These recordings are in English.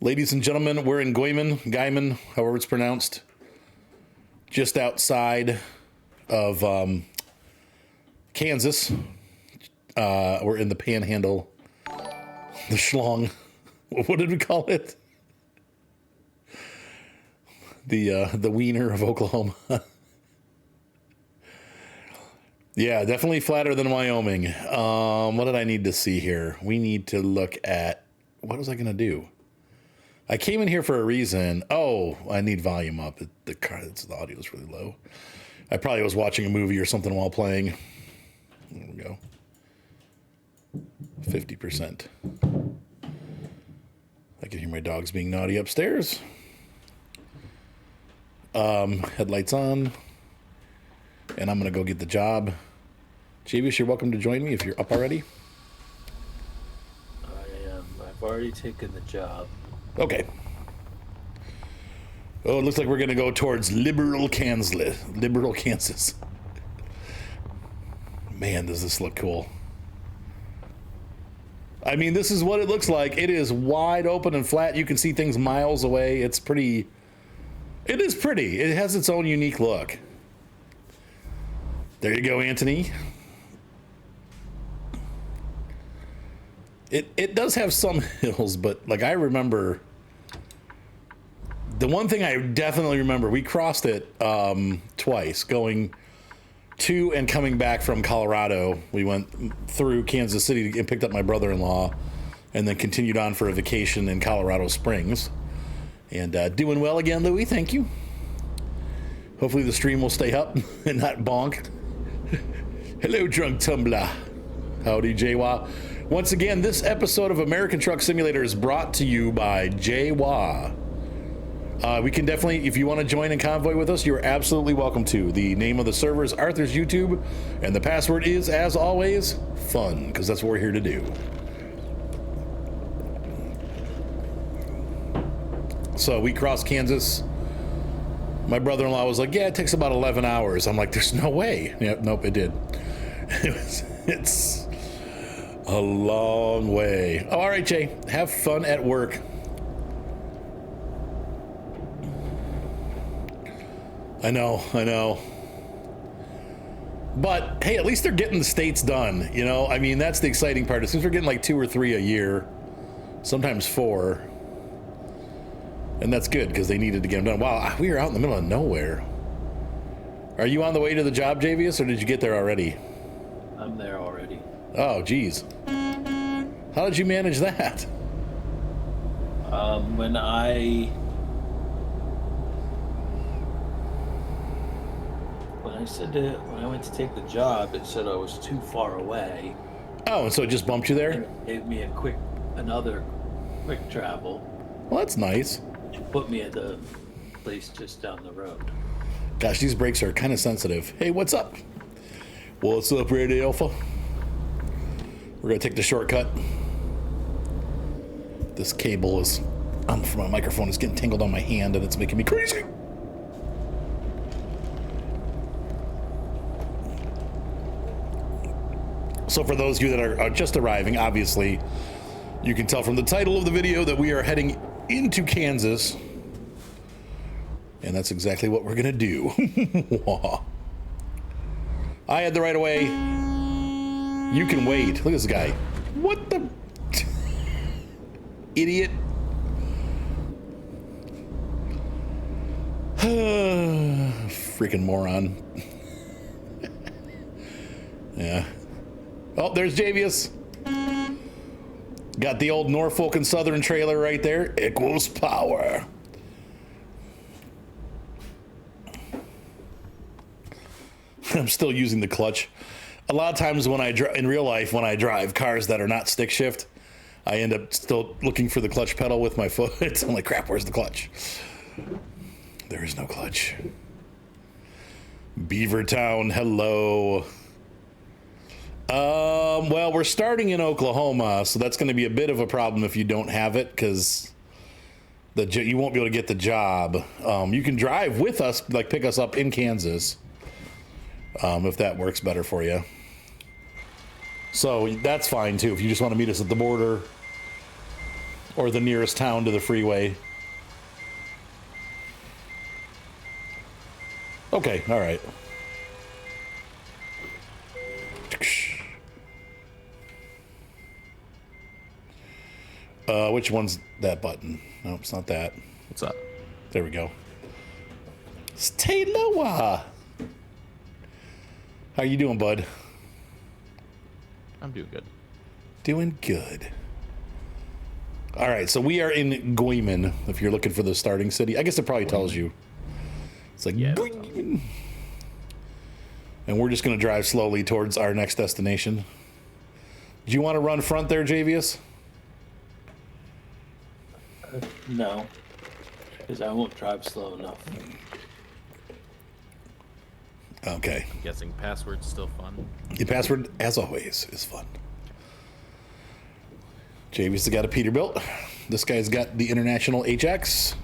Ladies and gentlemen, we're in Guyman, however it's pronounced, just outside of Kansas. We're in the Panhandle, the schlong. What did we call it? The wiener of Oklahoma. Yeah, definitely flatter than Wyoming. What did I need to see here? We need to look at, what was I going to do? I came in here for a reason. Oh, I need volume up. The audio is really low. I probably was watching a movie or something while playing. There we go. 50%. I can hear my dogs being naughty upstairs. Headlights on. And I'm going to go get the job. Javius, you're welcome to join me if you're up already. I am. I've already taken the job. Okay. Oh, it looks like we're going to go towards Liberal, Kansas. Man, does this look cool. I mean, this is what it looks like. It is wide open and flat. You can see things miles away. It's pretty. It is pretty. It has its own unique look. There you go, Anthony. It does have some hills, but like I remember, the one thing I definitely remember, we crossed it twice, going to and coming back from Colorado. We went through Kansas City and picked up my brother-in-law, and then continued on for a vacation in Colorado Springs. And doing well again, Louie. Thank you. Hopefully the stream will stay up and not bonk. Hello, drunk tumbler. Howdy, JWA. Once again, this episode of American Truck Simulator is brought to you by JWA. We can definitely, if you want to join in convoy with us, you're absolutely welcome to. The name of the server is Arthur's YouTube, and the password is, as always, fun, because that's what we're here to do. So we crossed Kansas. My brother-in-law was like, yeah, it takes about 11 hours. I'm like, there's no way. Yeah, nope, it did. It's a long way. Oh, all right, Jay, have fun at work. I know. But hey, at least they're getting the states done. You know, I mean, that's the exciting part. It seems we're getting like 2 or 3 a year, sometimes 4. And that's good because they needed to get them done. Wow, we are out in the middle of nowhere. Are you on the way to the job, Javius, or did you get there already? I'm there already. Oh, geez. How did you manage that? When I went to take the job, it said I was too far away. Oh, and so it just bumped you there? And it gave me another quick travel. Well, that's nice. It put me at the place just down the road. Gosh, these brakes are kind of sensitive. Hey, what's up? What's up, Radio Alpha? We're going to take the shortcut. This cable is, from my microphone, is getting tangled on my hand, and it's making me crazy. So for those of you that are just arriving, obviously, you can tell from the title of the video that we are heading into Kansas. And that's exactly what we're going to do. I had the right of way. You can wait. Look at this guy. What the? Idiot. Freaking moron. Yeah. Oh, there's Javius. Got the old Norfolk and Southern trailer right there. Equals power. I'm still using the clutch. A lot of times when in real life, when I drive cars that are not stick shift, I end up still looking for the clutch pedal with my foot. I'm like, crap, where's the clutch? There is no clutch. Beavertown, hello. Well, we're starting in Oklahoma, so that's going to be a bit of a problem if you don't have it, because you won't be able to get the job. You can drive with us, like pick us up in Kansas, if that works better for you. So that's fine too. If you just want to meet us at the border, or the nearest town to the freeway. Okay, all right. Which one's that button? No, it's not that. What's up? There we go. Stay lower. How you doing, bud? I'm doing good. Doing good. All right, so we are in Guayman, if you're looking for the starting city. I guess it probably tells you. It's like, Yeah. Guayman. And we're just going to drive slowly towards our next destination. Do you want to run front there, Javius? No, because I won't drive slow enough. Okay. I'm guessing password's still fun. Your password, as always, is fun. Javius has got a Peterbilt. This guy's got the International HX.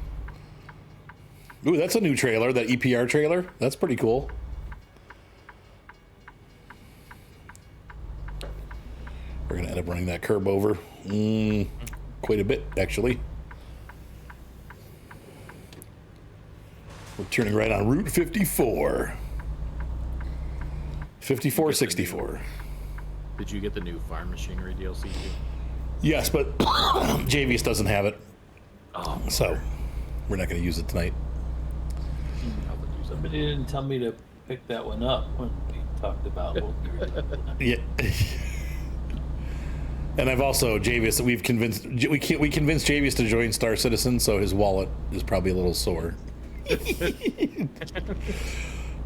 Ooh, that's a new trailer, that EPR trailer. That's pretty cool. We're going to end up running that curb over. Quite a bit, actually. We're turning right on Route 54. 5464. Did you get the new farm machinery DLC too? Yes, but Javius doesn't have it. Oh, So we're not going to use it tonight. Somebody didn't tell me to pick that one up when we talked about what we were doing. Yeah. And I've also Javius. We convinced Javius to join Star Citizen, so his wallet is probably a little sore.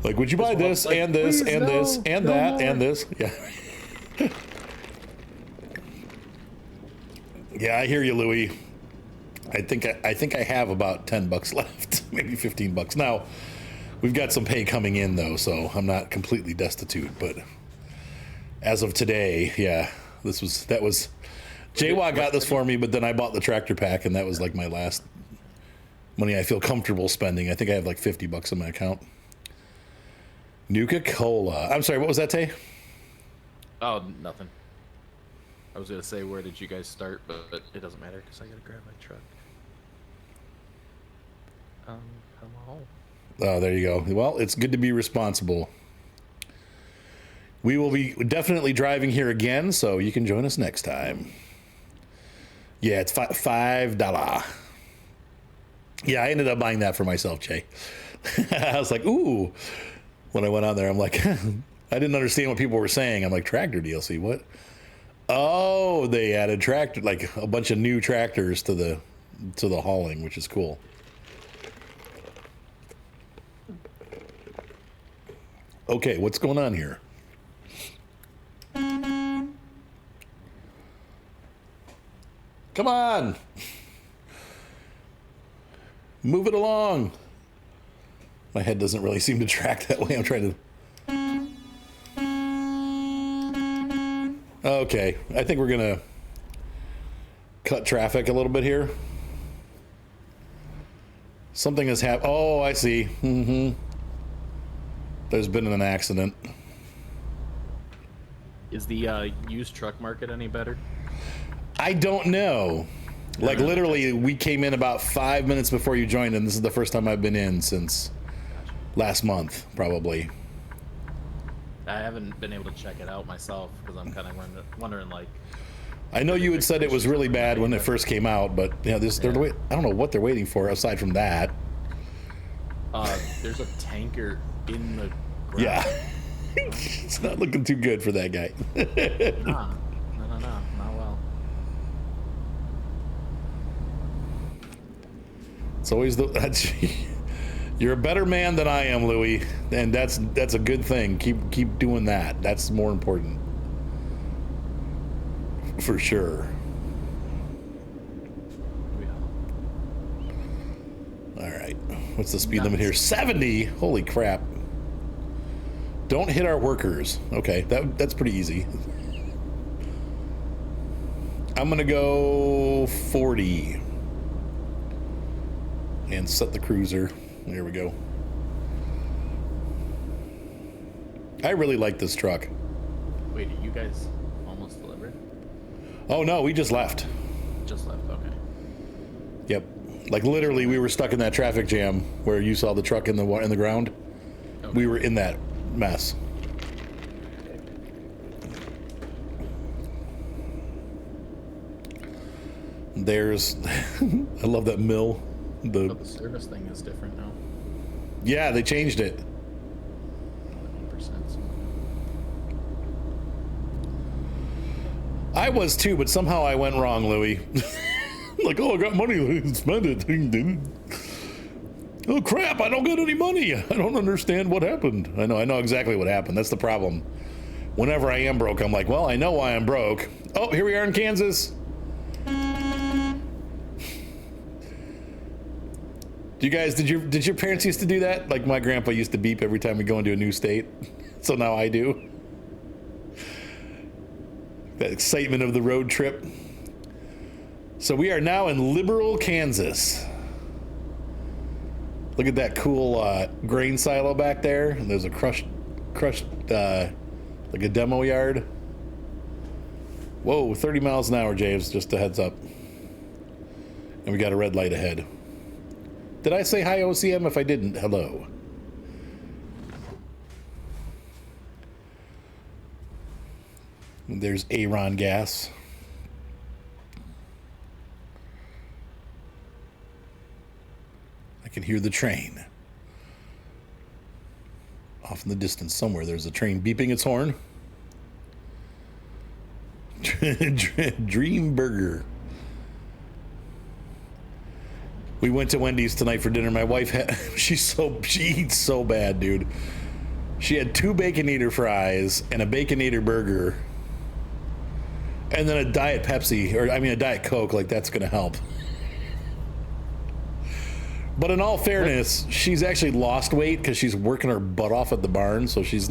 Like, would you buy this like, and this "Please, and no, this and no that more." and this? Yeah. Yeah, I hear you, Louie. I think I have about $10 left, maybe $15. Now, we've got some pay coming in though, so I'm not completely destitute. But as of today, yeah, that was JWA got this for me, but then I bought the tractor pack, and that was like my last money I feel comfortable spending. I think I have like $50 in my account. Nuka-Cola. I'm sorry, what was that, Tay? Oh, nothing. I was gonna say, where did you guys start, but it doesn't matter because I gotta grab my truck. Hello. Oh, there you go. Well, it's good to be responsible. We will be definitely driving here again, so you can join us next time. Yeah, it's $5. Yeah, I ended up buying that for myself, Jay. I was like, ooh. When I went on there, I'm like, I didn't understand what people were saying. I'm like, tractor DLC, what? Oh, they added tractor, like a bunch of new tractors to the hauling, which is cool. Okay, what's going on here? Come on. Move it along. My head doesn't really seem to track that way. I'm trying to... Okay, I think we're gonna cut traffic a little bit here. Something has happened. Oh, I see. There's been an accident. Is the used truck market any better? I don't know. Like, literally, we came in about 5 minutes before you joined, and this is the first time I've been in since last month, probably. I haven't been able to check it out myself because I'm kind of wondering, like. I know you had said it was really bad when it first came out, but yeah, I don't know what they're waiting for aside from that. There's a tanker in the ground. Yeah. It's not looking too good for that guy. Nah. No, not well. It's always you're a better man than I am, Louie, and that's a good thing. Keep doing that. That's more important. For sure. All right. What's the speed limit here? 70. Holy crap. Don't hit our workers. Okay, that's pretty easy. I'm gonna go 40 and set the cruiser. There we go. I really like this truck. Wait, are you guys almost delivered? Oh no, we just left. Just left, okay. Yep. Like literally, we were stuck in that traffic jam where you saw the truck in the ground. Okay. We were in that mess. There's, I love that mill. Oh, the service thing is different now. Yeah, they changed it. 8%. I was too, but somehow I went wrong, Louis. Like, oh, I got money, spend it. Oh crap! I don't get any money. I don't understand what happened. I know exactly what happened. That's the problem. Whenever I am broke, I'm like, well, I know why I'm broke. Oh, here we are in Kansas. Do you guys, did your parents used to do that? Like my grandpa used to beep every time we go into a new state. So now I do. That excitement of the road trip. So we are now in Liberal, Kansas. Look at that cool grain silo back there. And there's a crushed, like a demo yard. Whoa, 30 miles an hour, James, just a heads up. And we got a red light ahead. Did I say hi, OCM? If I didn't, hello. And there's Aron gas. I can hear the train. Off in the distance somewhere, there's a train beeping its horn. Dream Burger. We went to Wendy's tonight for dinner. My wife had, she eats so bad, dude. She had 2 Baconator fries and a Baconator burger. And then a Diet Pepsi, or I mean a Diet Coke, like that's gonna help. But in all fairness, she's actually lost weight because she's working her butt off at the barn. So she's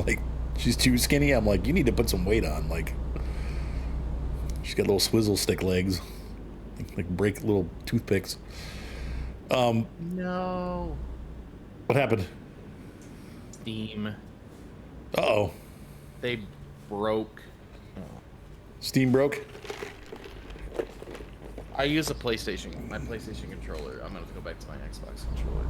too skinny. I'm like, you need to put some weight on. Like, she's got little swizzle stick legs, like break little toothpicks. No. What happened? Steam. Uh-oh. They broke. Steam broke? I use my PlayStation controller. I'm gonna have to go back to my Xbox controller.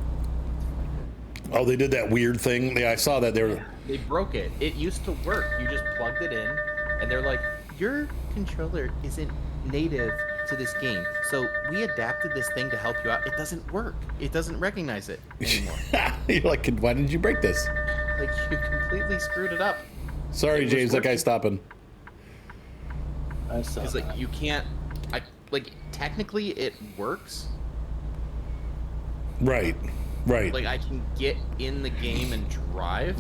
Oh, they did that weird thing. Yeah, I saw that. They broke it. It used to work. You just plugged it in, and they're like, your controller isn't native to this game, so we adapted this thing to help you out. It doesn't work. It doesn't recognize it anymore. You're like, why did you break this? Like, you completely screwed it up. Sorry, James, that guy's stopping. I saw Because, like, you can't... technically it works. Right. Like, I can get in the game and drive,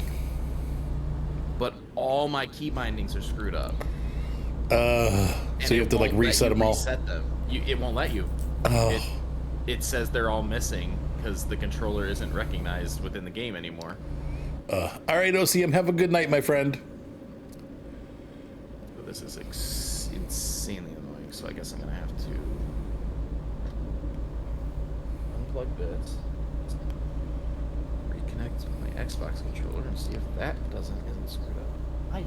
but all my key bindings are screwed up. So you have to, like, reset them all? Reset them. It won't let you. Oh. It says they're all missing because the controller isn't recognized within the game anymore. All right, OCM, have a good night, my friend. This is insanely annoying, so I guess I'm gonna have to unplug this, reconnect my Xbox controller, and see if that isn't screwed up. I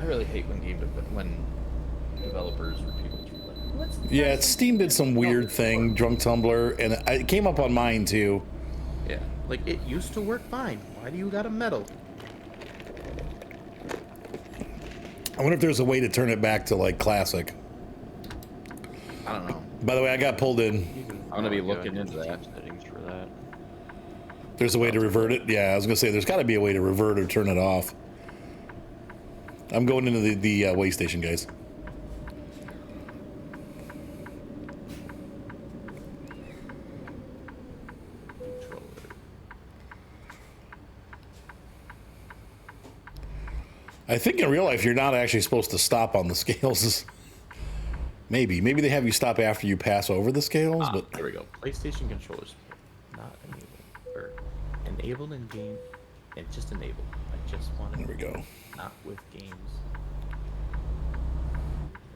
really hate when developers or people Yeah, Steam did some weird thing, Drunk Tumbler, and it came up on mine too. Yeah, like it used to work fine. Why do you got a medal? I wonder if there's a way to turn it back to like classic. I don't know. By the way, I got pulled in. I'm gonna be looking into that. Settings for that. There's a way to revert it? Yeah, I was gonna say there's gotta be a way to revert or turn it off. I'm going into the way station, guys. I think in real life you're not actually supposed to stop on the scales. Maybe they have you stop after you pass over the scales, but There we go. PlayStation controllers not enabled or enabled in game, and just enabled. I just want there we go. not with games.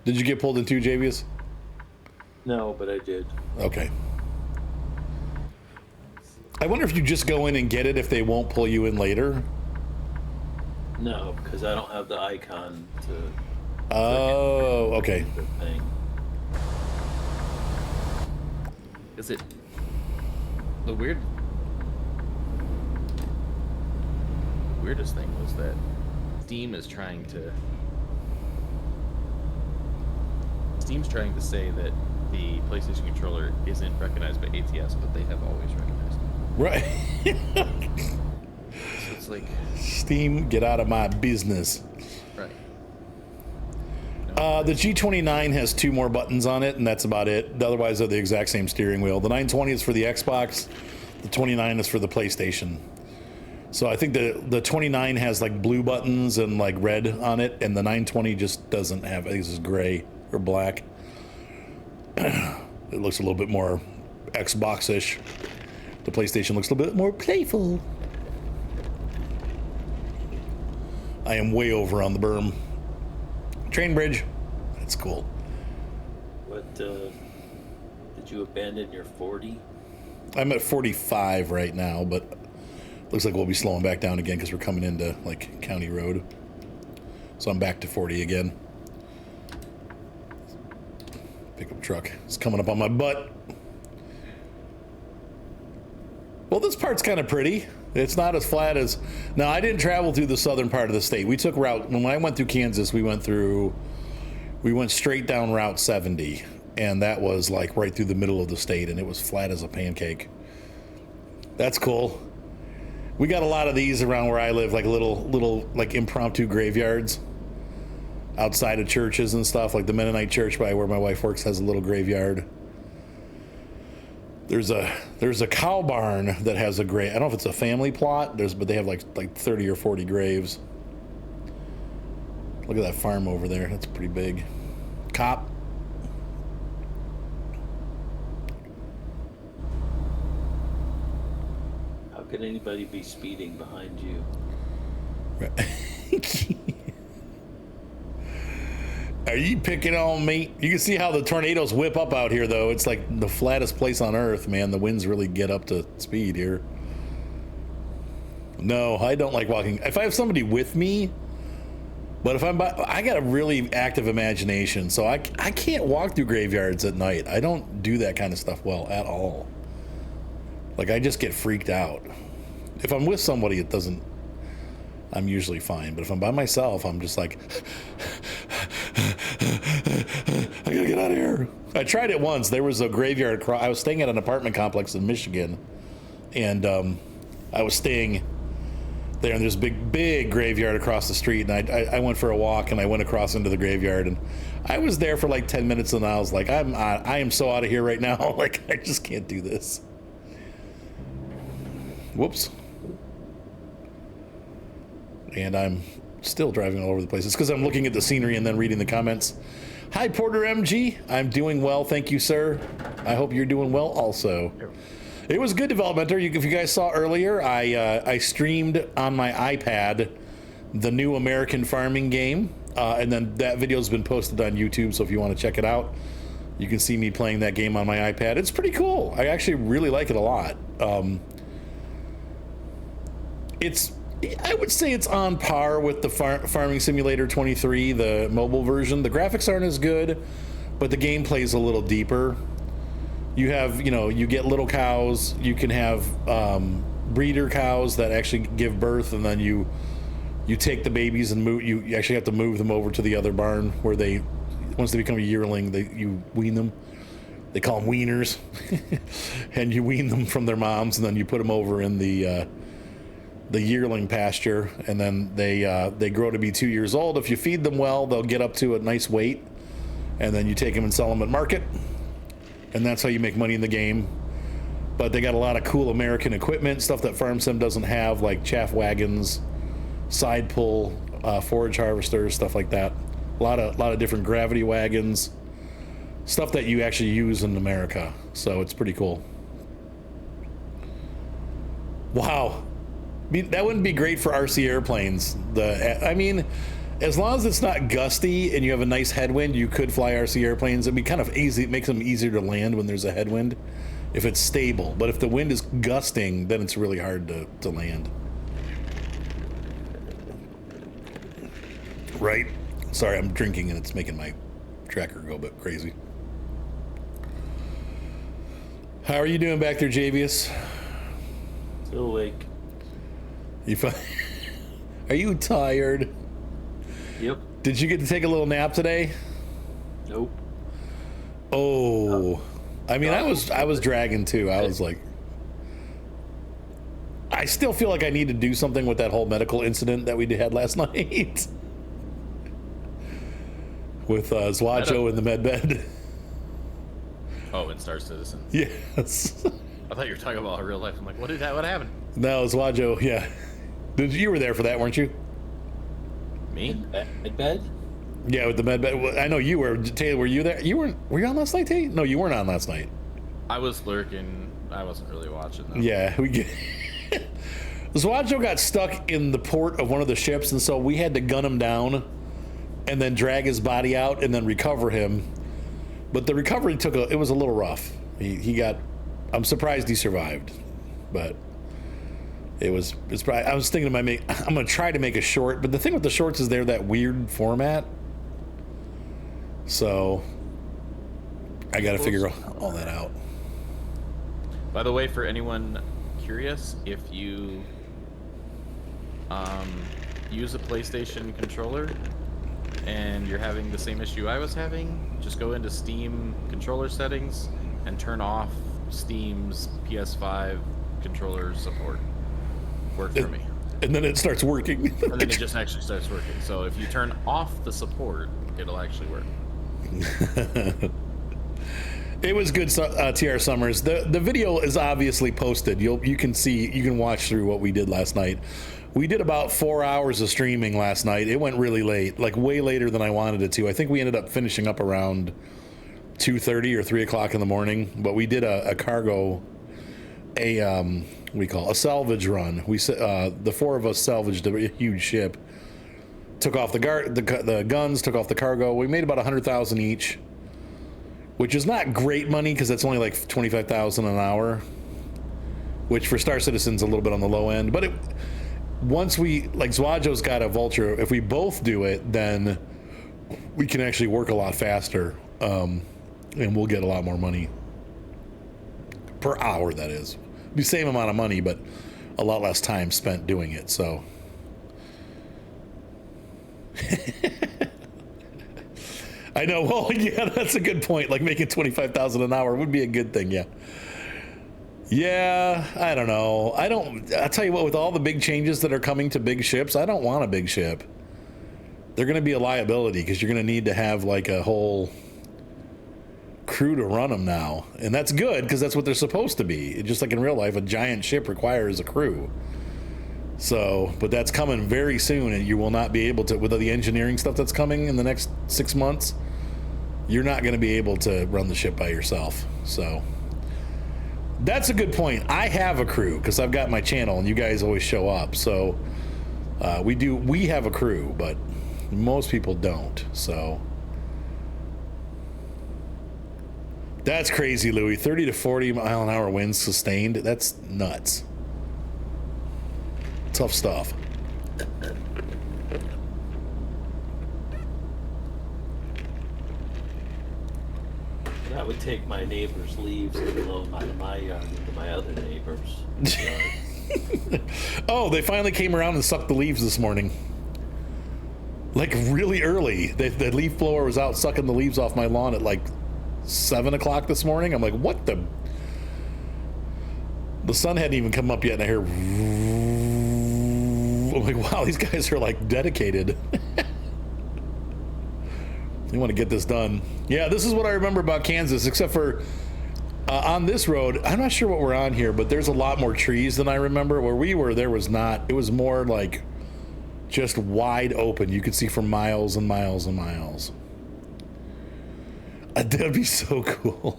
Did you get pulled in too, Javius? No, but I did. Okay. I wonder if you just go in and get it if they won't pull you in later. No, because I don't have the icon to. Oh, okay. The thing. Is it the weirdest thing was that Steam's trying to say that the PlayStation controller isn't recognized by ATS, but they have always recognized it. Right. So it's like, Steam, get out of my business. right. The G29 has 2 more buttons on it, and that's about it. Otherwise, they're the exact same steering wheel. The 920 is for the Xbox. The 29 is for the PlayStation. So I think the 29 has like blue buttons and like red on it, and the 920 just doesn't have. I think this is gray or black. It looks a little bit more Xbox-ish. The PlayStation looks a little bit more playful. I am way over on the berm. Train bridge. That's cool. What, did you abandon your 40? I'm at 45 right now, but looks like we'll be slowing back down again because we're coming into like County Road. So I'm back to 40 again. Pickup truck is coming up on my butt. Well, this part's kind of pretty. It's not as flat as... Now, I didn't travel through the southern part of the state. We took route... When I went through Kansas, we went straight down Route 70. And that was like right through the middle of the state, and it was flat as a pancake. That's cool. We got a lot of these around where I live, like little like impromptu graveyards outside of churches and stuff. Like the Mennonite church by where my wife works has a little graveyard. There's a cow barn that has a grave. I don't know if it's a family plot. But they have like 30 or 40 graves. Look at that farm over there. That's pretty big. Cop. How could anybody be speeding behind you? Are you picking on me? You can see how the tornadoes whip up out here, though. It's like the flattest place on earth, man. The winds really get up to speed here. No, I don't like walking. If I have somebody with me, but if I got a really active imagination, so I can't walk through graveyards at night. I don't do that kind of stuff well at all. Like, I just get freaked out. If I'm with somebody, it doesn't... I'm usually fine. But if I'm by myself, I'm just like... I gotta get out of here. I tried it once. There was a graveyard across... I was staying at an apartment complex in Michigan. And I was staying there, and there's a big graveyard across the street. And I went for a walk, and I went across into the graveyard. And I was there for like 10 minutes, and I was like, I am so out of here right now. Like, I just can't do this. Whoops. And I'm still driving all over the place. It's because I'm looking at the scenery and then reading the comments. Hi, Porter MG. I'm doing well. Thank you, sir. I hope you're doing well also. It was good, developmenter. If you guys saw earlier, I streamed on my iPad the new American farming game. And then that video's been posted on YouTube. So if you want to check it out, you can see me playing that game on my iPad. It's pretty cool. I actually really like it a lot. I would say it's on par with the Farming Simulator 23, the mobile version. The graphics aren't as good, but the gameplay is a little deeper. You have, you get little cows. You can have breeder cows that actually give birth, and then you take the babies and move. You actually have to move them over to the other barn where once they become a yearling, you wean them. They call them weaners, and you wean them from their moms, and then you put them over in the yearling pasture, and then they grow to be 2 years old. If you feed them well, they'll get up to a nice weight, and then you take them and sell them at market, and that's how you make money in the game. But they got a lot of cool American equipment, stuff that Farm Sim doesn't have, like chaff wagons, side pull, forage harvesters, stuff like that. A lot of different gravity wagons, stuff that you actually use in America. So it's pretty cool. Wow. That wouldn't be great for RC airplanes. As long as it's not gusty and you have a nice headwind, you could fly RC airplanes. It'd be kind of easy. It makes them easier to land when there's a headwind, if it's stable. But if the wind is gusting, then it's really hard to land. Right? Sorry, I'm drinking and it's making my tracker go a bit crazy. How are you doing back there, Javius? Still awake. You fine? Are you tired? Yep. Did you get to take a little nap today? Nope. Oh, I mean, I was dragging too. I was like, I still feel like I need to do something with that whole medical incident that we had last night with Zwajo in the med bed. Oh, in Star Citizen. Yes. I thought you were talking about real life. I'm like, what happened? No, Zwajo. Yeah. You were there for that, weren't you? Me? Med bed? Yeah, with the med bed. Well, I know you were. Taylor, were you there? Were you on last night, Taylor? No, you weren't on last night. I was lurking. I wasn't really watching though. Yeah, Zwajo got stuck in the port of one of the ships, and so we had to gun him down and then drag his body out and then recover him. But the recovery it was a little rough. I'm surprised he survived, but it's probably, I was thinking I'm going to try to make a short, but the thing with the shorts is they're that weird format. So I got to figure all that out. By the way, for anyone curious, if you use a PlayStation controller and you're having the same issue I was having, just go into Steam controller settings and turn off Steam's PS5 controller support. Worked for me. And then it starts working. And then it just actually starts working. So if you turn off the support, it'll actually work. It was good, TR Summers. The video is obviously posted. You can watch through what we did last night. We did about 4 hours of streaming last night. It went really late, like way later than I wanted it to. I think we ended up finishing up around 2:30 or 3 o'clock in the morning. But we did a cargo, a salvage run. The four of us salvaged a huge ship. Took off the guns, took off the cargo. We made about 100,000 each, which is not great money because that's only like 25,000 an hour, which for Star Citizen's a little bit on the low end. But once Zwajo's got a vulture, if we both do it, then we can actually work a lot faster, and we'll get a lot more money per hour. That is the same amount of money, but a lot less time spent doing it. So. I know. Well, yeah, that's a good point. Like making 25,000 an hour would be a good thing. Yeah. Yeah. I don't know. I'll tell you what, with all the big changes that are coming to big ships, I don't want a big ship. They're going to be a liability because you're going to need to have like a whole crew to run them now. And that's good because that's what they're supposed to be. Just like in real life, a giant ship requires a crew. So, but that's coming very soon, and you will not be able to, with the engineering stuff that's coming in the next 6 months, you're not going to be able to run the ship by yourself. So, that's a good point. I have a crew because I've got my channel, and you guys always show up. So, we have a crew, but most people don't. So, that's crazy, Louis. 30 to 40 mile an hour winds sustained. That's nuts. Tough stuff. That would take my neighbor's leaves and blow my yard into my other neighbor's yard. Oh, they finally came around and sucked the leaves this morning. Like really early. The leaf blower was out sucking the leaves off my lawn at like 7 o'clock this morning. I'm like, what the? The sun hadn't even come up yet, and I hear. I'm like, wow, these guys are like dedicated. They want to get this done. Yeah, this is what I remember about Kansas, except for on this road. I'm not sure what we're on here, but there's a lot more trees than I remember. Where we were, there was not. It was more like just wide open. You could see for miles and miles and miles. That'd be so cool.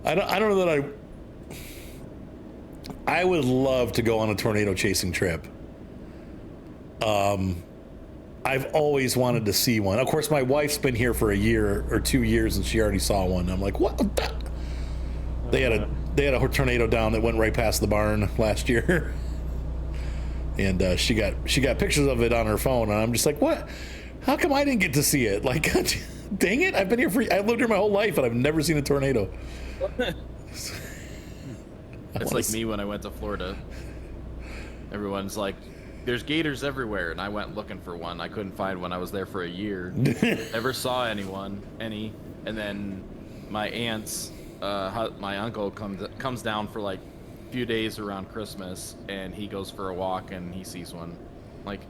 I don't know that I would love to go on a tornado chasing trip. I've always wanted to see one. Of course, my wife's been here for a year or 2 years, and she already saw one. I'm like, what? They had a tornado down that went right past the barn last year, and she got pictures of it on her phone, and I'm just like, what? How come I didn't get to see it? Like, Dang it! I've been here I've lived here my whole life, and I've never seen a tornado. It's like me when I went to Florida. Everyone's like, there's gators everywhere, and I went looking for one. I couldn't find one. I was there for a year. Never saw any. And then my aunt's, my uncle comes down for like a few days around Christmas, and he goes for a walk, and he sees one. Like,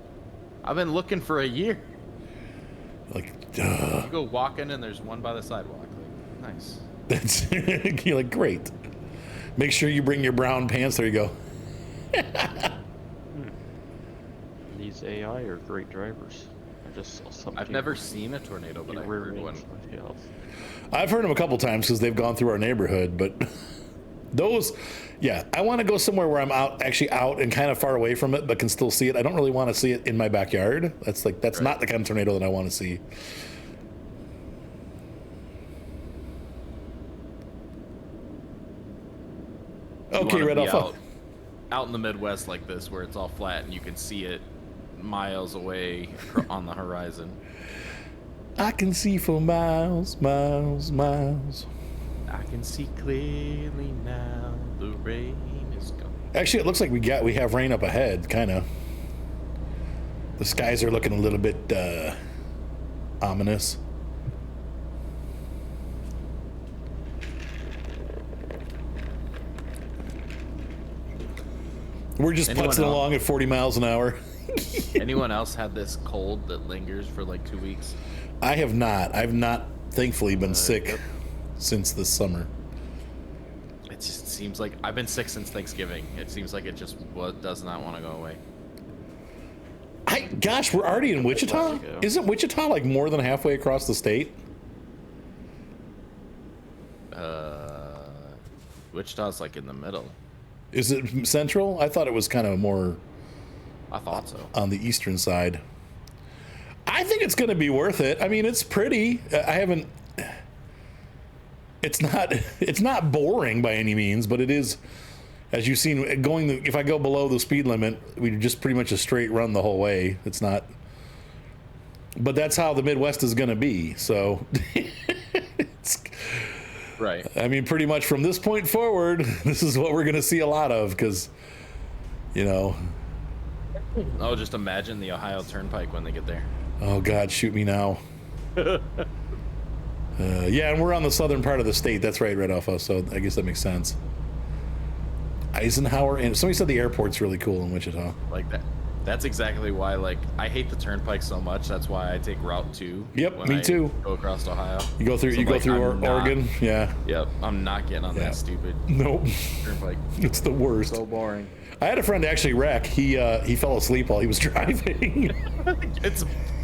I've been looking for a year. Like, You go walking, and there's one by the sidewalk. Like, nice. that's you're like, great. Make sure you bring your brown pants. There you go. These AI are great drivers. I just saw something. I've never seen a tornado, but I've heard one. I've heard them a couple times because they've gone through our neighborhood, but those, yeah, I want to go somewhere where I'm actually out and kind of far away from it, but can still see it. I don't really want to see it in my backyard. That's Right. not the kind of tornado that I want to see. You Okay, wanna right be off. out in the Midwest like this, where it's all flat and you can see it miles away on the horizon. I can see for miles, miles, miles. I can see clearly now. The rain is coming. Actually, it looks like we have rain up ahead, kind of. The skies are looking a little bit ominous. We're just Anyone putzing else? along at 40 miles an hour. Anyone else had this cold that lingers for like 2 weeks? I have not. I've not, thankfully, been sick yep. since this summer. It just seems like I've been sick since Thanksgiving. It seems like it just does not want to go away. Gosh, we're already in Wichita? Let's go. Isn't Wichita like more than halfway across the state? Wichita's like in the middle. Is it central? I thought it was kind of more I thought so. on the eastern side. I think it's going to be worth it. I mean, it's pretty. It's not boring by any means, but it is, as you've seen, if I go below the speed limit, we just pretty much a straight run the whole way. It's not, but that's how the Midwest is going to be. So it's, Right. I mean, pretty much from this point forward, this is what we're going to see a lot of because, Oh, just imagine the Ohio Turnpike when they get there. oh God, shoot me now. Yeah, and we're on the southern part of the state. That's right off us. So I guess that makes sense. Eisenhower, and somebody said the airport's really cool in Wichita. Like that. That's exactly why, like, I hate the Turnpike so much. That's why I take Route 2. Yep, when me I too. Go across Ohio. You go through. So, you go like, through I'm not- Oregon. Yeah. Yep, I'm not getting on Yeah. that stupid Nope. Turnpike. It's the worst. So boring. I had a friend actually wreck. He fell asleep while he was driving.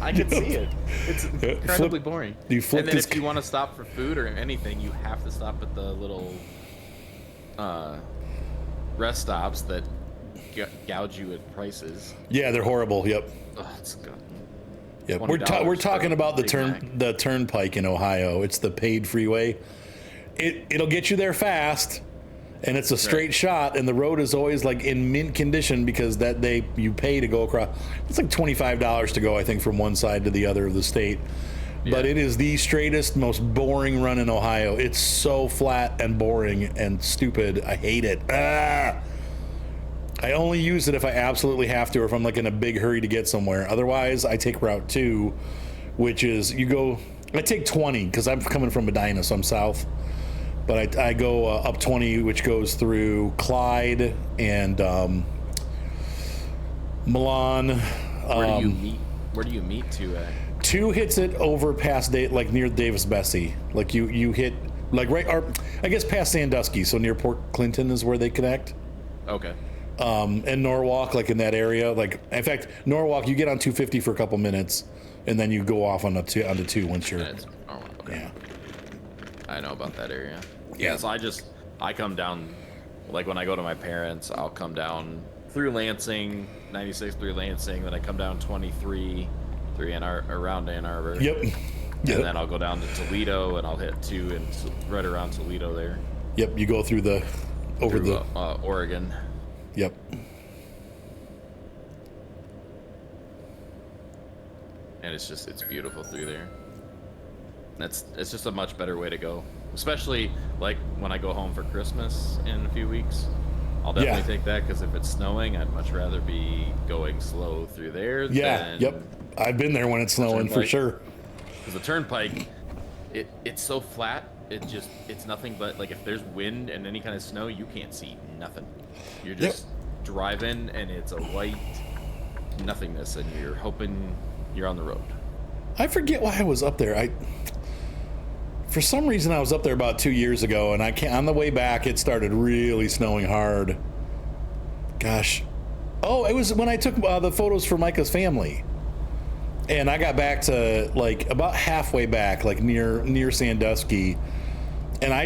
I can see it. It's incredibly boring. you flipped and then his- if you want to stop for food or anything, you have to stop at the little rest stops that gouge you at prices. Yeah, they're horrible. Yep. Oh, it's good. Yep. $20 We're talking for about the Big Mac. the turnpike in Ohio. It's the paid freeway. It'll get you there fast, and it's a straight shot, and the road is always like in mint condition because that day you pay to go across. It's like $25 to go, I think, from one side to the other of the state. But Yeah. it is the straightest, most boring run in Ohio. It's so flat and boring and stupid. I hate it. I only use it if I absolutely have to, or if I'm like in a big hurry to get somewhere. Otherwise, I take Route 2, which is I take 20 because I'm coming from Medina, so I'm south. But I go up 20, which goes through Clyde and Milan. Where do you meet to at? 2 hits it over past like near Davis Bessie. Like you hit like right, or I guess past Sandusky, so near Port Clinton is where they connect. Okay. And Norwalk, like in that area, like in fact, Norwalk, you get on 250 for a couple minutes, and then you go off on the two once you're. Okay. Yeah. I know about that area. Yeah. So I come down, like when I go to my parents, I'll come down through Lansing, 96 through Lansing, then I come down 23 through around Ann Arbor. Yep. And Yep. then I'll go down to Toledo and I'll hit 2 and right around Toledo there. Yep. You go through over Through, the. Oregon. Yep. And it's beautiful through there. It's just a much better way to go, especially like when I go home for Christmas in a few weeks. I'll definitely take that, because if it's snowing, I'd much rather be going slow through there. Yeah. Yep. I've been there when it's snowing for sure. Because the turnpike, it's so flat. It's nothing but, like, if there's wind and any kind of snow, you can't see nothing. You're just driving, and it's a white nothingness, and you're hoping you're on the road. I forget why I was up there. For some reason, I was up there about 2 years ago, and on the way back, it started really snowing hard. Gosh. Oh, it was when I took the photos for Micah's family. And I got back to, like, about halfway back, like near Sandusky. And I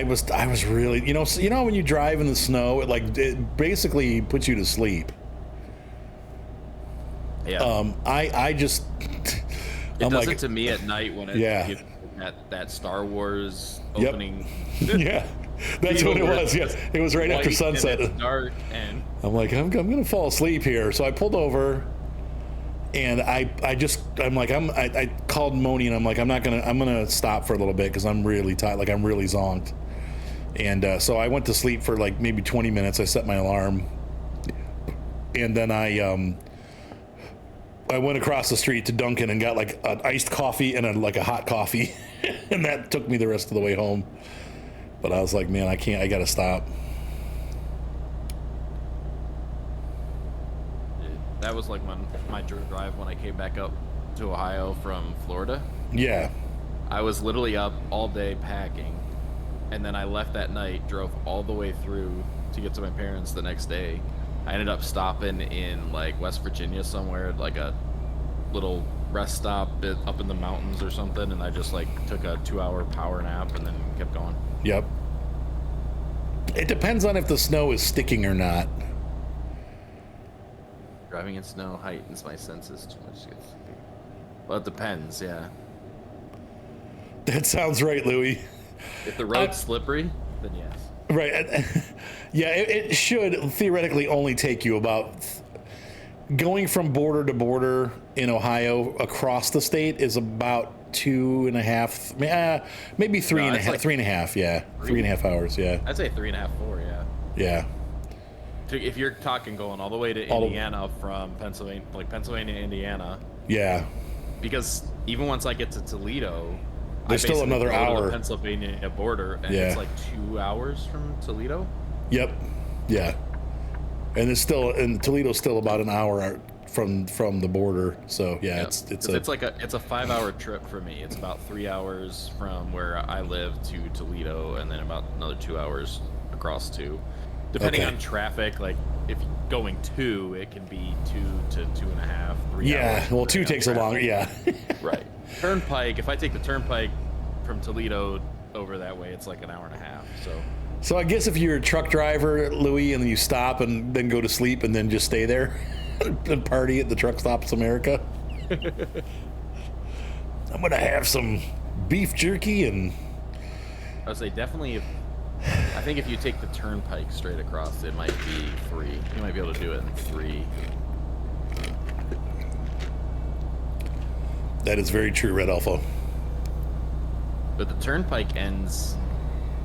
was really, you know when you drive in the snow, it basically puts you to sleep. Yeah. I just it does it to me at night when it that Star Wars opening. Yeah, that's what it was. Yes, it was right after sunset. And it's dark, and I'm like, I'm gonna fall asleep here. So I pulled over, and I called Moni, and I'm like, I'm gonna stop for a little bit because I'm really tired, like I'm really zonked. And so I went to sleep for like maybe 20 minutes. I set my alarm, and then I went across the street to Dunkin' and got like an iced coffee and a hot coffee, and that took me the rest of the way home. But I was like, man, I gotta stop. That was like my drive when I came back up to Ohio from Florida. Yeah. I was literally up all day packing, and then I left that night, drove all the way through to get to my parents the next day. I ended up stopping in like West Virginia somewhere, like a little rest stop up in the mountains or something, and I just like took a 2-hour power nap and then kept going. Yep. It depends on if the snow is sticking or not. Driving in snow heightens my senses too much. Well, it depends, yeah. That sounds right, Louie. If the road's slippery, then yes. Right. Yeah, it should theoretically only take you about going from border to border in Ohio across the state is about 2.5, maybe three and a half. Like 3.5, yeah. 3.5 hours, yeah. I'd say 3.5, 4, yeah. Yeah. If you're talking going all the way to Indiana from Pennsylvania, like Pennsylvania to Indiana. Yeah. Because even once I get to Toledo, there's still another hour. To the Pennsylvania border, and it's like 2 hours from Toledo. Yep. Yeah. And Toledo's still about an hour from the border. So yeah, it's a 5-hour trip for me. It's about 3 hours from where I live to Toledo, and then about another 2 hours across to, depending on traffic. Like if going 2, it can be 2 to 2.5, 3 hours. Yeah, well, 2 takes a longer. Yeah. Right. Turnpike. If I take the turnpike from Toledo over that way, it's like an hour and a half. So I guess if you're a truck driver, Louis, and then you stop and then go to sleep and then just stay there and party at the Truck Stops America. I'm gonna have some beef jerky and. I would say definitely. I think if you take the turnpike straight across, it might be 3. You might be able to do it in 3. That is very true, Red Alpha. But the turnpike ends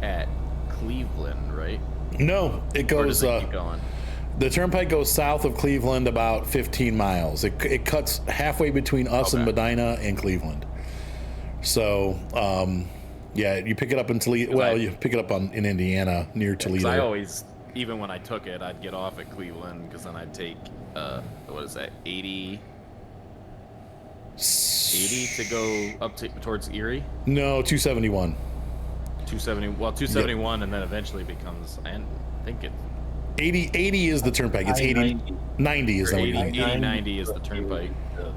at Cleveland, right? No, it goes. Or does it keep going? The turnpike goes south of Cleveland about 15 miles. It cuts halfway between us and Medina and Cleveland. So, yeah, you pick it up in Toledo. Well, you pick it up in Indiana near Toledo. I always, even when I took it, I'd get off at Cleveland because then I'd take, 80 to go up towards Erie? No, 271. 271, and then eventually becomes, I think it. 80 is the turnpike. It's 80. 90 is the 90 is the turnpike.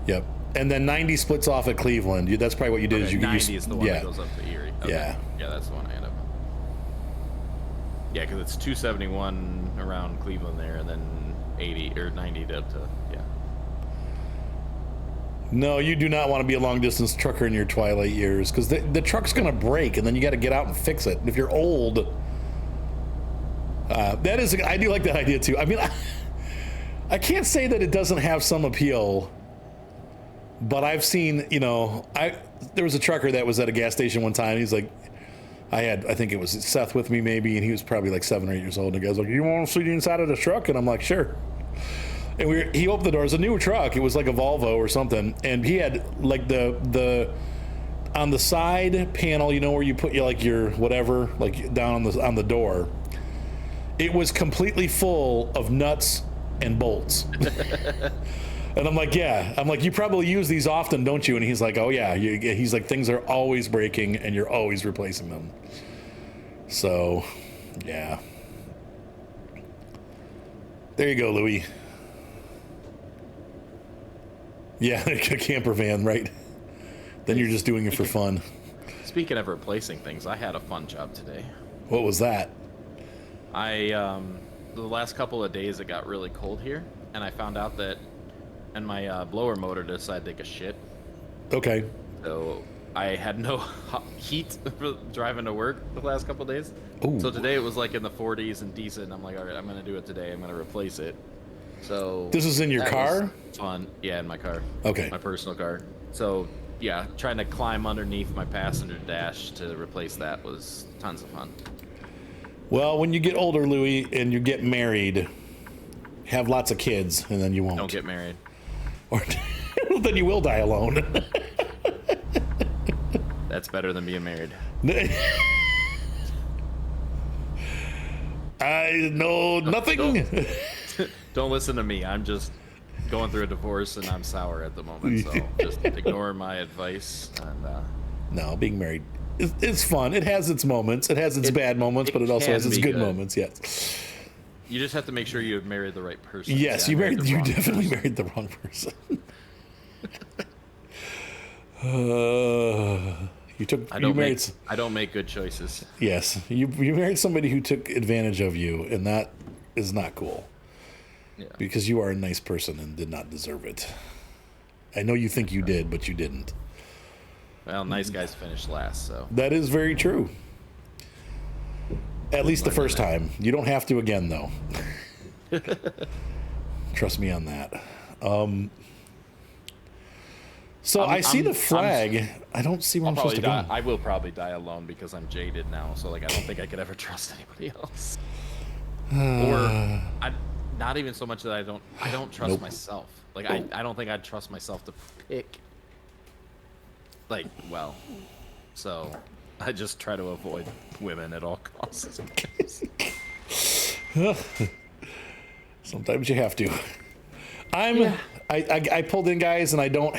Yep. And then 90 splits off at Cleveland. That's probably what you did. Okay, is you 90 is the one that goes up to Erie. Okay. Yeah. Yeah, that's the one I end up. Yeah, because it's 271 around Cleveland there, and then 80 or 90 up to No, you do not want to be a long distance trucker in your twilight years, because the truck's going to break, and then you got to get out and fix it. And if you're old, I do like that idea too. I mean, I can't say that it doesn't have some appeal. But I've seen, there was a trucker that was at a gas station one time. He's like, I think it was Seth with me maybe, and he was probably like 7 or 8 years old. And the guy's like, "You want to see the inside of the truck?" And I'm like, "Sure." And he opened the door. It was a new truck. It was like a Volvo or something. And he had like the on the side panel, where you put your whatever, like down on the door. It was completely full of nuts and bolts. And I'm like, yeah. I'm like, you probably use these often, don't you? And he's like, oh yeah. He's like, things are always breaking and you're always replacing them. So, yeah. There you go, Louie. Yeah, a camper van, right? Then you're just doing it for fun. Speaking of replacing things, I had a fun job today. What was that? The last couple of days it got really cold here, and I found out that, and my blower motor decided to take a shit. Okay. So I had no heat for driving to work the last couple of days. Ooh. So today it was like in the 40s and decent. I'm like, all right, I'm gonna do it today. I'm gonna replace it. So This is in your that car? was fun. Yeah, in my car. Okay. My personal car. So yeah, trying to climb underneath my passenger dash to replace that was tons of fun. Well, when you get older, Louie, and you get married, have lots of kids, and then you won't. Don't get married. Or then you will die alone. That's better than being married. I know nothing. Don't listen to me. I'm just going through a divorce and I'm sour at the moment. So just ignore my advice. And No, being married it's fun. It has its moments. It has its bad moments, but it also can has its be good good. moments. Yes. you just have to make sure you married the right person. Yes, Yeah, you I married the wrong definitely person. married the wrong person. I don't make good choices. Yes, you married somebody who took advantage of you, and that is not cool. Yeah. Because you are a nice person and did not deserve it. I know you think you did, but you didn't. Well, nice guys finish last, so. That is very true. At least the first time. You don't have to again, though. Trust me on that. So I see the flag. I don't see where I'm supposed to go. I will probably die alone because I'm jaded now. So like, I don't think I could ever trust anybody else. Not even so much that I don't trust Nope. myself. Like I don't think I'd trust myself to pick. Like, well, so I just try to avoid women at all costs. Sometimes you have to. I pulled in guys and I don't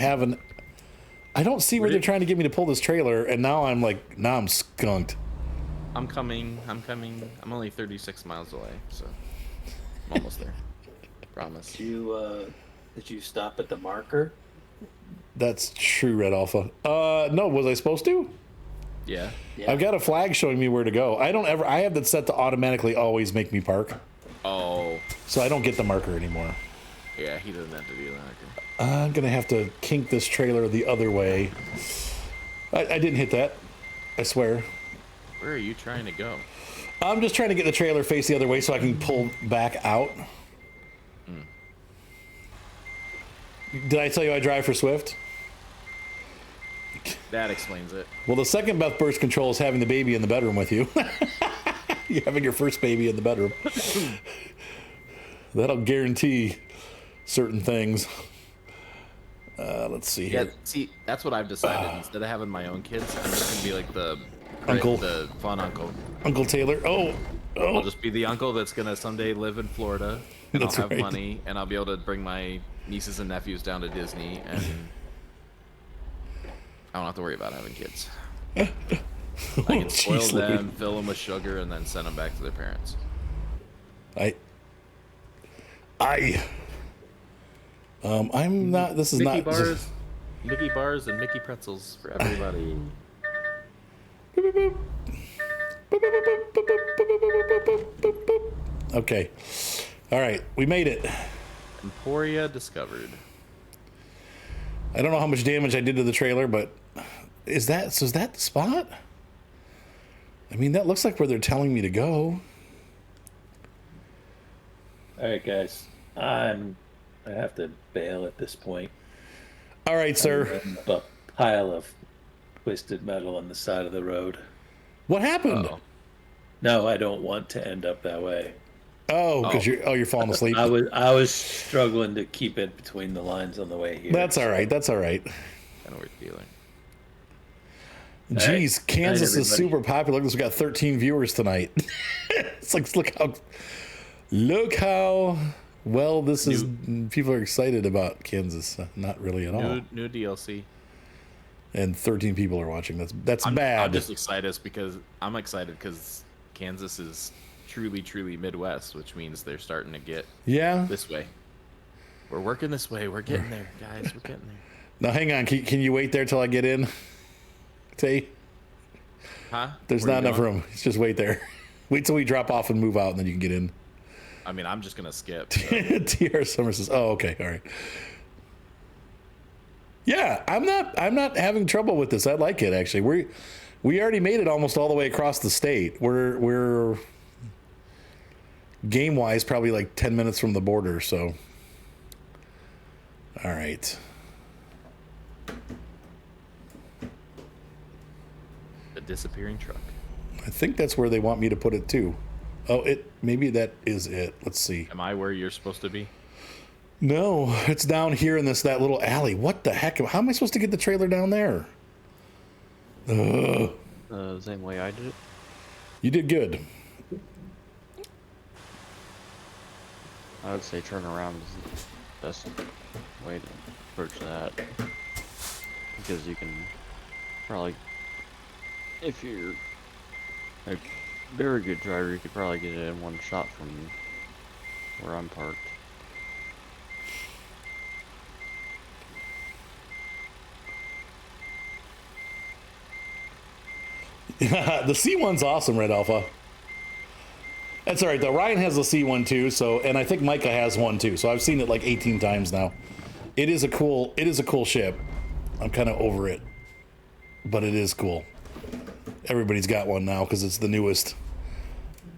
see where they're trying to get me to pull this trailer, and now I'm skunked. I'm coming. I'm only 36 miles away, so I'm almost there. Promise. Did you stop at the marker? That's true, Red Alpha. No, was I supposed to? Yeah. I've got a flag showing me where to go. I have that set to automatically always make me park. Oh. So I don't get the marker anymore. Yeah, he doesn't have to do that. I'm going to have to kink this trailer the other way. I didn't hit that. I swear. Where are you trying to go? I'm just trying to get the trailer face the other way so I can pull back out. Did I tell you I drive for Swift? That explains it. Well, the second best birth control is having the baby in the bedroom with you. You're having your first baby in the bedroom. That'll guarantee certain things. Let's see here. Yeah, see, that's what I've decided. Instead of having my own kids, I'm just gonna be like the Uncle. the fun uncle. Uncle Taylor. I'll just be the uncle that's gonna someday live in Florida, and That's I'll have right. money, and I'll be able to bring my nieces and nephews down to Disney, and I don't have to worry about having kids. I can spoil jeez, them, Louie. fill them with sugar, and then send them back to their parents. I'm not. This is Mickey not. bars, Mickey bars, and Mickey pretzels for everybody. Okay. All right. We made it. Emporia discovered. I don't know how much damage I did to the trailer, but is that the spot? I mean, that looks like where they're telling me to go. All right, guys. I have to bail at this point. All right, sir. And a pile of twisted metal on the side of the road. What happened? Uh-oh. No, I don't want to end up that way. Oh, because you're falling asleep. I was struggling to keep it between the lines on the way here. That's all right. That's all right. I know what you're feeling. Jeez, Kansas is everybody. super popular. Look, we got 13 viewers tonight. It's like look how well this is. People are excited about Kansas. Not really at all. New DLC. And 13 people are watching. That's bad. I'm just excited because Kansas is truly Midwest, which means they're starting to get this way. We're working this way. We're getting there, guys. We're getting there. Now, hang on. Can you wait there till I get in? Tay? Huh? There's Where not you enough going? room. Just wait there. Wait till we drop off and move out, and then you can get in. I mean, I'm just gonna skip. TR Summer says, "Oh, okay, all right." Yeah, I'm not having trouble with this. I like it actually. We already made it almost all the way across the state. We're game wise probably like 10 minutes from the border. So, all right. The disappearing truck. I think that's where they want me to put it too. Oh, maybe that is it. Let's see. Am I where you're supposed to be? No, it's down here in that little alley. What the heck? How am I supposed to get the trailer down there? Same way I did it. You did good. I would say turn around is the best way to approach that. Because you can probably, if you're a very good driver, you could probably get it in one shot from where I'm parked. The C1's awesome, Red Alpha. That's all right though. Ryan has the C1 too, and I think Micah has one too. So I've seen it like 18 times now. It is a cool ship. I'm kind of over it, but it is cool. Everybody's got one now because it's the newest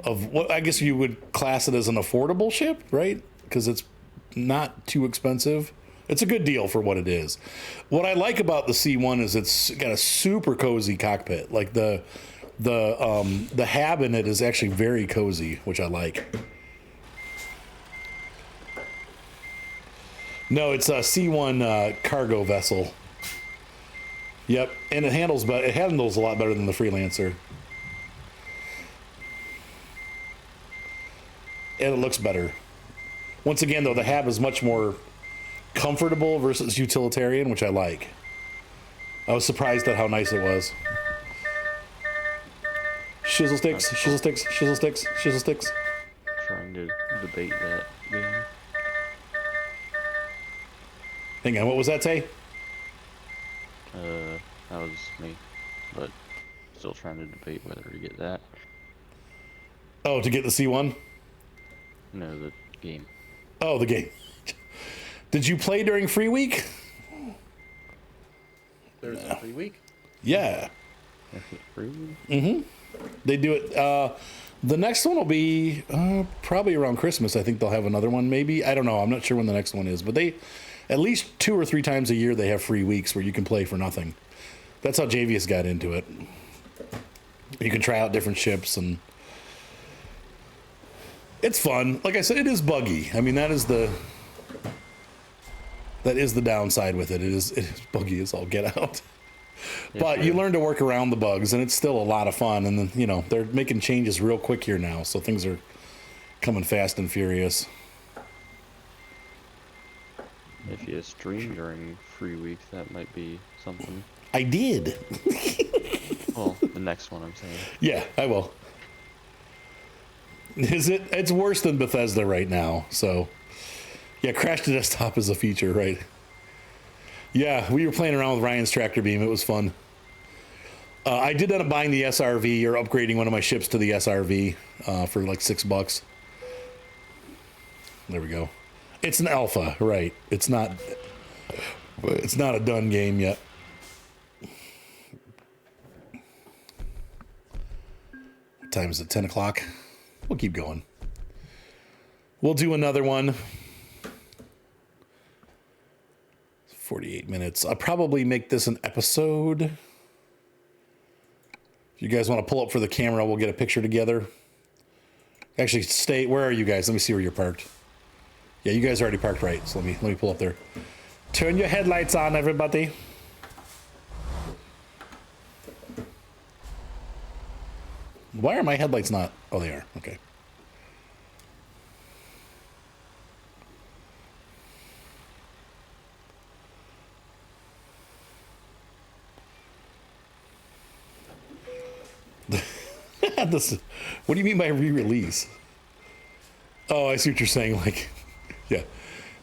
of what I guess you would class it as an affordable ship, right? Because it's not too expensive. It's a good deal for what it is. What I like about the C1 is it's got a super cozy cockpit. Like the hab in it is actually very cozy, which I like. No, it's a C1 cargo vessel. Yep, and it handles a lot better than the Freelancer. And it looks better. Once again, though, the hab is much more comfortable versus utilitarian, which I like. I was surprised at how nice it was. Shizzle sticks, shizzle sticks, shizzle sticks, shizzle sticks. Trying to debate that game. Hang on, what was that, Tay? That was me, but still trying to debate whether to get that. Oh, to get the C1? No, the game. Oh, the game. Did you play during free week? There's a free week. Yeah. Free? They do it. The next one will be probably around Christmas. I think they'll have another one, maybe. I don't know. I'm not sure when the next one is, but they at least 2 or 3 times a year they have free weeks where you can play for nothing. That's how Javius got into it. You can try out different ships and it's fun. Like I said, it is buggy. I mean, that is the downside with it. It is buggy as all get out. But you learn to work around the bugs, and it's still a lot of fun. And then, they're making changes real quick here now, so things are coming fast and furious. If you stream during free week, that might be something. I did. Well, the next one I'm saying. Yeah, I will. Is it? It's worse than Bethesda right now. So, yeah, Crash to Desktop is a feature, right? Yeah, we were playing around with Ryan's tractor beam. It was fun. I did end up buying the SRV or upgrading one of my ships to the SRV for like $6. There we go. It's an alpha, right? It's not a done game yet. What time is it? 10 o'clock? We'll keep going. We'll do another one. 48 minutes. I'll probably make this an episode. If you guys want to pull up for the camera, we'll get a picture together. Actually, stay. Where are you guys? Let me see where you're parked. Yeah, you guys are already parked right. So let me pull up there. Turn your headlights on, everybody. Why are my headlights not? Oh, they are. Okay. This, what do you mean by re-release? Oh, I see what you're saying. Like, yeah,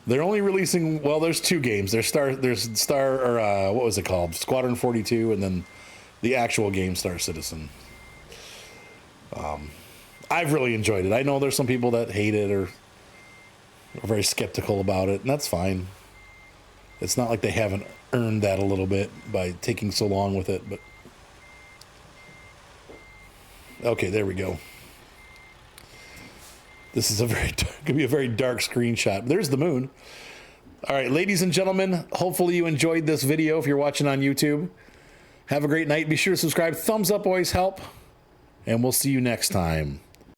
they're only releasing. Well, there's two games. There's Star, or what was it called? Squadron 42, and then the actual game, Star Citizen. I've really enjoyed it. I know there's some people that hate it or are very skeptical about it, and that's fine. It's not like they haven't earned that a little bit by taking so long with it, but. Okay, there we go. This is gonna be a very dark screenshot. There's the moon. All right, ladies and gentlemen, hopefully you enjoyed this video if you're watching on YouTube. Have a great night. Be sure to subscribe. Thumbs up always help. And we'll see you next time.